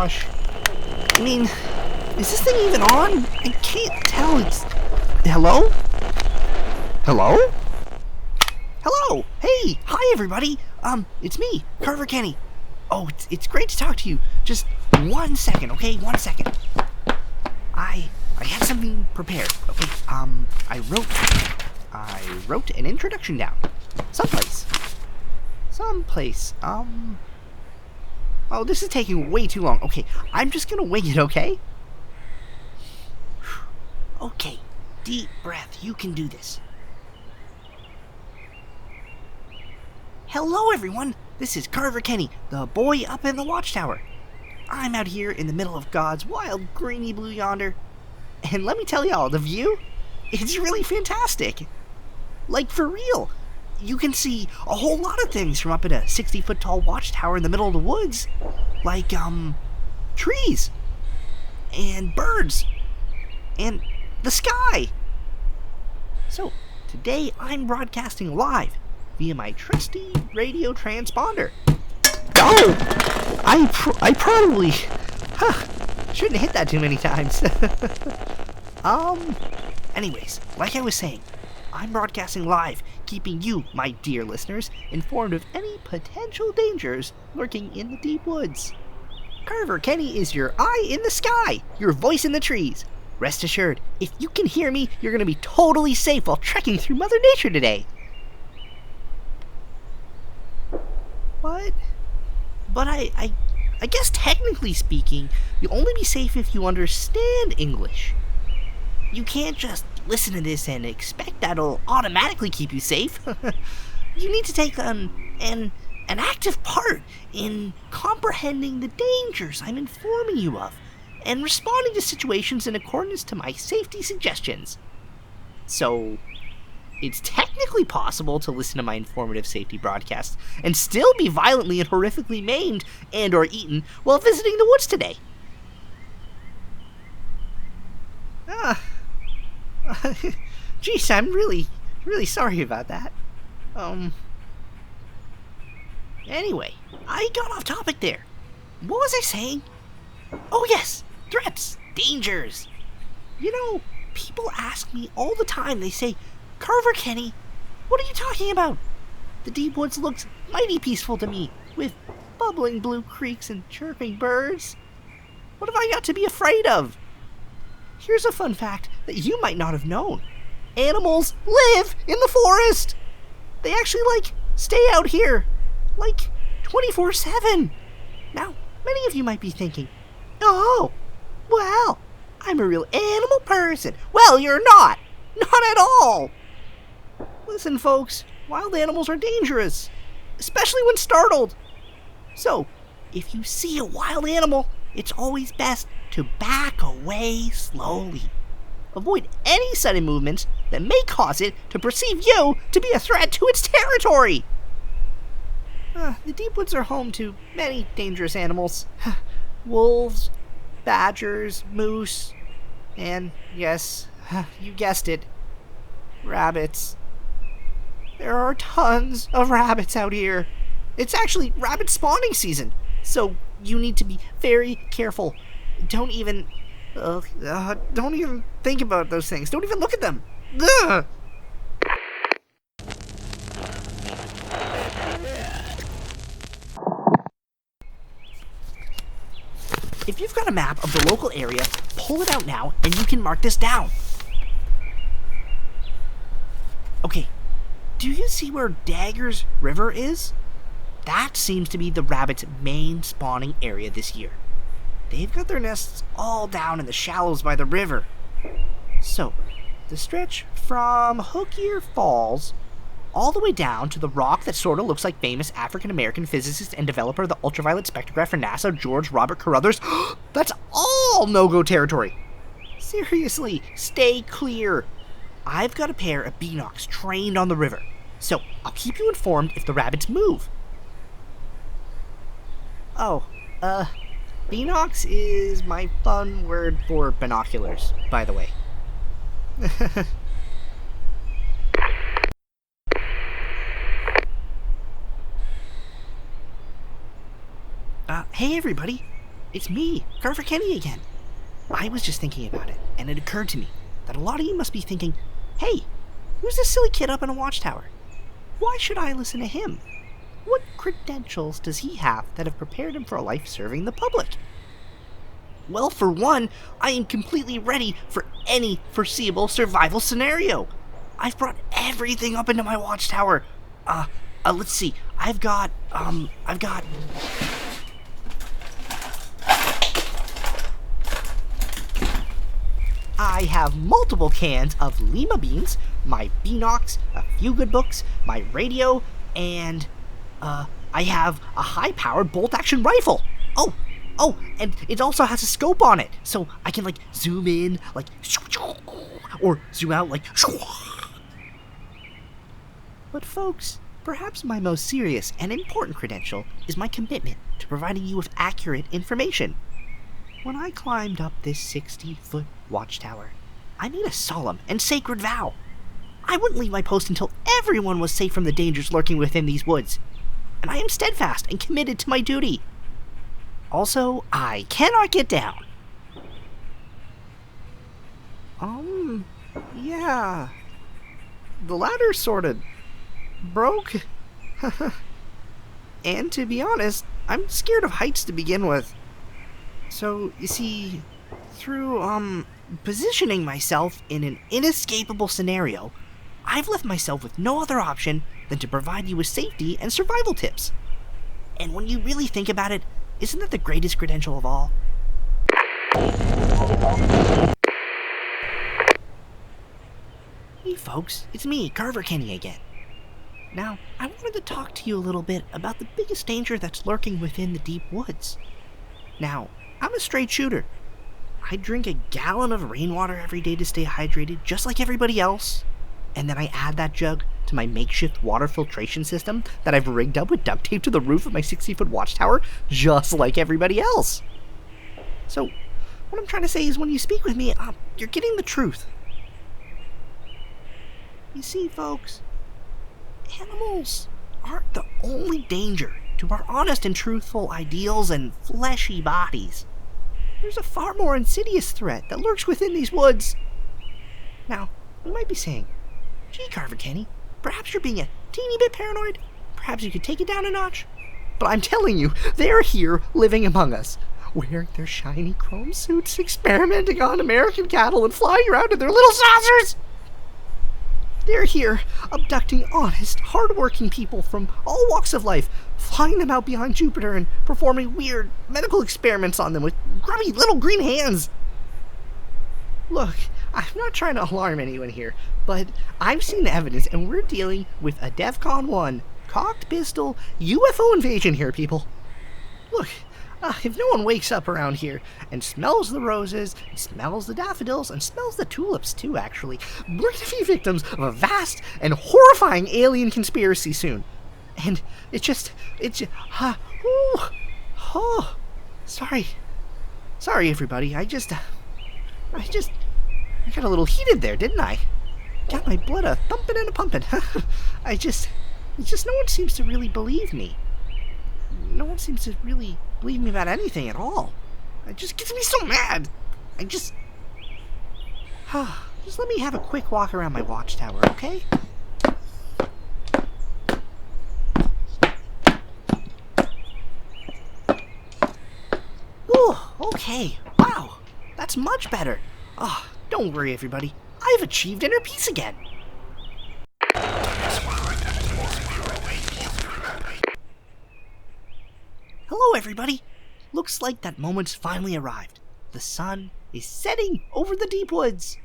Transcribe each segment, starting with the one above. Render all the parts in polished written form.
gosh. I mean, is this thing even on? I can't tell. It's... Hello? Hello? Hello! Hey! Hi, everybody! It's me, Carver Kenny. Oh, it's great to talk to you. Just 1 second, okay? 1 second. I have something prepared. Okay, I wrote an introduction down. Someplace. Oh, this is taking way too long. Okay, I'm just gonna wing it, okay? Okay, deep breath. You can do this. Hello, everyone. This is Carver Kenny, the boy up in the watchtower. I'm out here in the middle of God's wild greeny blue yonder. And let me tell y'all, the view, it's really fantastic. Like, for real. You can see a whole lot of things from up in a 60-foot tall watchtower in the middle of the woods. Like, trees. And birds. And the sky. So, today I'm broadcasting live via my trusty radio transponder. Oh! I probably... shouldn't have hit that too many times. Anyways, like I was saying, I'm broadcasting live, keeping you, my dear listeners, informed of any potential dangers lurking in the deep woods. Carver Kenny is your eye in the sky, your voice in the trees. Rest assured, if you can hear me, you're going to be totally safe while trekking through Mother Nature today. What? But I guess technically speaking, you'll only be safe if you understand English. You can't just listen to this and expect that'll automatically keep you safe. You need to take an active part in comprehending the dangers I'm informing you of and responding to situations in accordance to my safety suggestions. So, it's technically possible to listen to my informative safety broadcasts and still be violently and horrifically maimed and or eaten while visiting the woods today. Geez, I'm really sorry about that. Anyway, I got off topic there. What was I saying? Oh yes, threats, dangers. You know, people ask me all the time, they say, Carver Kenny, what are you talking about? The deep woods looks mighty peaceful to me, with bubbling blue creeks and chirping birds. What have I got to be afraid of? Here's a fun fact that you might not have known. Animals live in the forest! They actually, stay out here, 24/7. Now, many of you might be thinking, oh, well, I'm a real animal person. Well, you're not. Not at all. Listen, folks, wild animals are dangerous, especially when startled. So, if you see a wild animal, it's always best to back away slowly. Avoid any sudden movements that may cause it to perceive you to be a threat to its territory. The deep woods are home to many dangerous animals. Wolves, badgers, moose, and yes, you guessed it, rabbits. There are tons of rabbits out here. It's actually rabbit spawning season, so you need to be very careful. Don't even think about those things. Don't even look at them. Ugh. If you've got a map of the local area, pull it out now and you can mark this down. Okay, do you see where Dagger's River is? That seems to be the rabbits' main spawning area this year. They've got their nests all down in the shallows by the river. So, the stretch from Hookier Falls all the way down to the rock that sort of looks like famous African-American physicist and developer of the ultraviolet spectrograph for NASA, George Robert Carruthers, that's all no-go territory. Seriously, stay clear. I've got a pair of Beanox trained on the river, so I'll keep you informed if the rabbits move. Oh, Beanox is my fun word for binoculars, by the way. Hey everybody, it's me, Carver Kenny again. I was just thinking about it, and it occurred to me that a lot of you must be thinking, hey, who's this silly kid up in a watchtower? Why should I listen to him? What credentials does he have that have prepared him for a life serving the public? Well, for one, I am completely ready for any foreseeable survival scenario. I've brought everything up into my watchtower. Let's see. I've got. I have multiple cans of lima beans, my beanox, a few good books, my radio, and, I have a high-powered bolt-action rifle. Oh, and it also has a scope on it, so I can, zoom in, or zoom out, But folks, perhaps my most serious and important credential is my commitment to providing you with accurate information. When I climbed up this 60-foot watchtower, I made a solemn and sacred vow. I wouldn't leave my post until everyone was safe from the dangers lurking within these woods. And I am steadfast and committed to my duty. Also, I cannot get down. Yeah. The ladder sorta broke. And to be honest, I'm scared of heights to begin with. So, you see, through, positioning myself in an inescapable scenario, I've left myself with no other option than to provide you with safety and survival tips. And when you really think about it, isn't that the greatest credential of all? Hey folks, it's me, Carver Kenny again. Now, I wanted to talk to you a little bit about the biggest danger that's lurking within the deep woods. Now, I'm a straight shooter. I drink a gallon of rainwater every day to stay hydrated, just like everybody else. And then I add that jug to my makeshift water filtration system that I've rigged up with duct tape to the roof of my 60-foot watchtower, just like everybody else. So, what I'm trying to say is when you speak with me, you're getting the truth. You see, folks, animals aren't the only danger to our honest and truthful ideals and fleshy bodies. There's a far more insidious threat that lurks within these woods. Now, you might be saying, gee, Carver Kenny, perhaps you're being a teeny bit paranoid. Perhaps you could take it down a notch. But I'm telling you, they're here living among us, wearing their shiny chrome suits, experimenting on American cattle and flying around in their little saucers. They're here, abducting honest, hard-working people from all walks of life, flying them out beyond Jupiter and performing weird medical experiments on them with grubby little green hands. Look, I'm not trying to alarm anyone here, but I've seen the evidence and we're dealing with a DEFCON 1 cocked pistol UFO invasion here, people. Look, if no one wakes up around here and smells the roses, and smells the daffodils, and smells the tulips too, actually, we're going to be victims of a vast and horrifying alien conspiracy soon. And sorry everybody, I got a little heated there, didn't I? Got my blood a-thumping and a-pumping. It's just no one seems to really believe me. No one seems to really believe me about anything at all. It just gets me so mad. Just let me have a quick walk around my watchtower, okay? Ooh, okay. Wow, that's much better. Don't worry, everybody. I've achieved inner peace again. Hello, everybody. Looks like that moment's finally arrived. The sun is setting over the deep woods.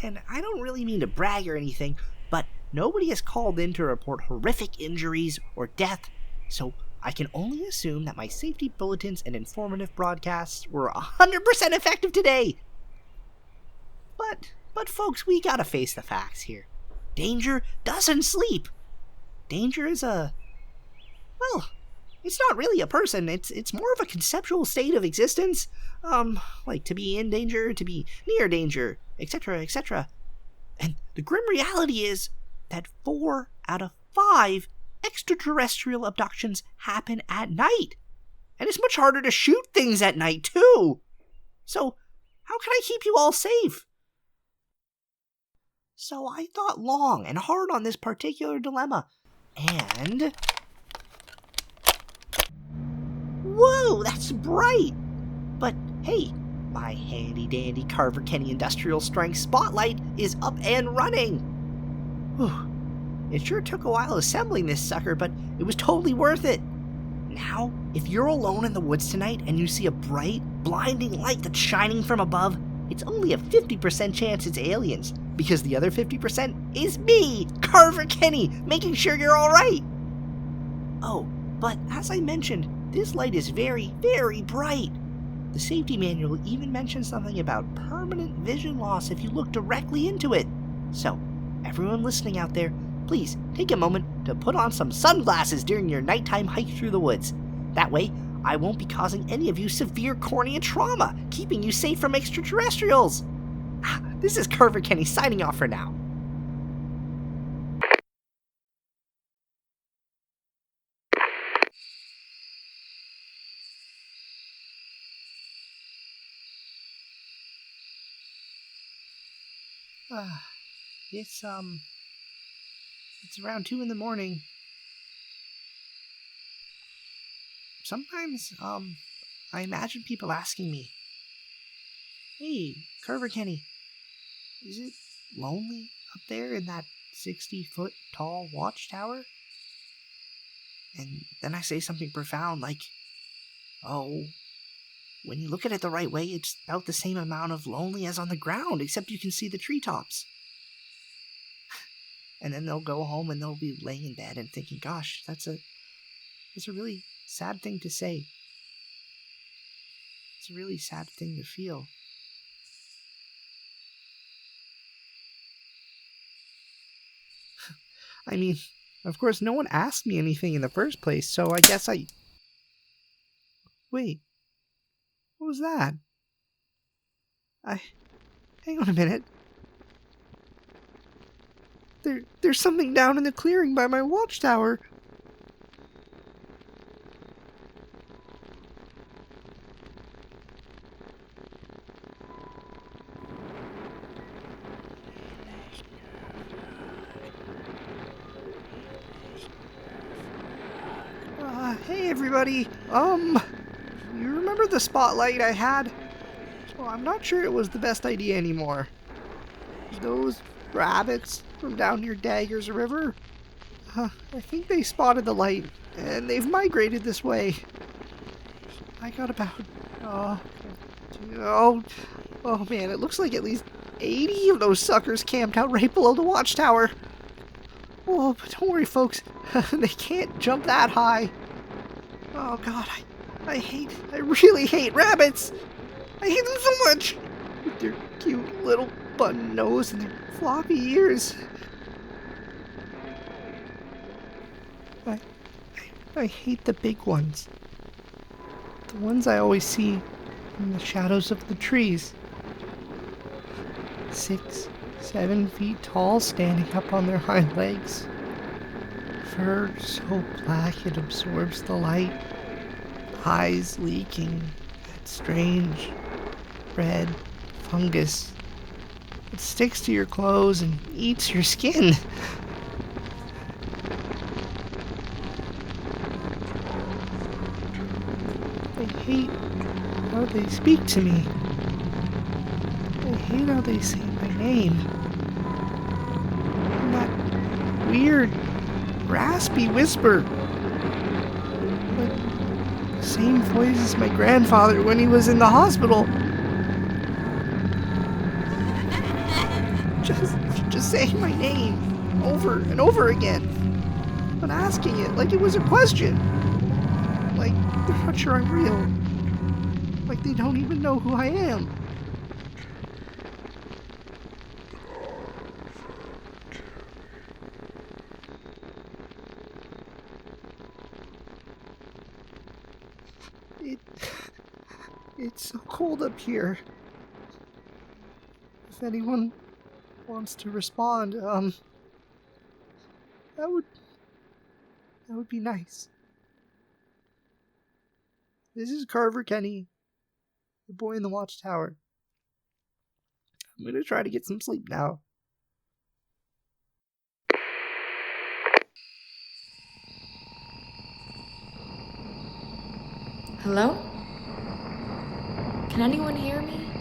And I don't really mean to brag or anything, but nobody has called in to report horrific injuries or death, so I can only assume that my safety bulletins and informative broadcasts were 100% effective today. But folks, we gotta face the facts here. Danger doesn't sleep. Danger is it's not really a person, it's more of a conceptual state of existence. Like to be in danger, to be near danger, etc., etc. And the grim reality is that 4 out of 5 extraterrestrial abductions happen at night. And it's much harder to shoot things at night, too. So, how can I keep you all safe? So I thought long and hard on this particular dilemma. And... whoa, that's bright! But hey, my handy-dandy Carver Kenny Industrial Strength Spotlight is up and running! Whew. It sure took a while assembling this sucker, but it was totally worth it. Now, if you're alone in the woods tonight and you see a bright, blinding light that's shining from above, it's only a 50% chance it's aliens, because the other 50% is me, Carver Kenny, making sure you're alright. Oh, but as I mentioned, this light is very, very bright. The safety manual even mentions something about permanent vision loss if you look directly into it. So, everyone listening out there, please take a moment to put on some sunglasses during your nighttime hike through the woods. That way, I won't be causing any of you severe cornea trauma, keeping you safe from extraterrestrials. This is Carver Kenny signing off for now. It's around 2 in the morning. Sometimes, I imagine people asking me, "Hey, Carver Kenny, is it lonely up there in that 60-foot tall watchtower?" And then I say something profound like, "Oh, when you look at it the right way, it's about the same amount of lonely as on the ground, except you can see the treetops." And then they'll go home and they'll be laying in bed and thinking, "Gosh, that's a really sad thing to say. It's a really sad thing to feel." I mean, of course, no one asked me anything in the first place, so I guess I... Wait, what was that? Hang on a minute. There's something down in the clearing by my watchtower. Hey everybody, you remember the spotlight I had? Well, I'm not sure it was the best idea anymore. Those rabbits from down near Daggers River, I think they spotted the light, and they've migrated this way. I got about, oh man, it looks like at least 80 of those suckers camped out right below the watchtower. Oh, but don't worry folks, they can't jump that high. Oh god, I really hate rabbits! I hate them so much! With their cute little button nose and their floppy ears. I hate the big ones. The ones I always see in the shadows of the trees. 6, 7 feet tall, standing up on their hind legs. Fur so black it absorbs the light. Eyes leaking that strange red fungus. It sticks to your clothes and eats your skin. I hate how they speak to me. I hate how they say my name. And that weird, raspy whisper. Like the same voice as my grandfather when he was in the hospital. Just saying my name over and over again. But asking it like it was a question. Like they're not sure I'm real. Like they don't even know who I am. It's so cold up here. If anyone wants to respond, that would be nice. This is Carver Kenny, the boy in the watchtower. I'm gonna try to get some sleep now. Hello? Can anyone hear me?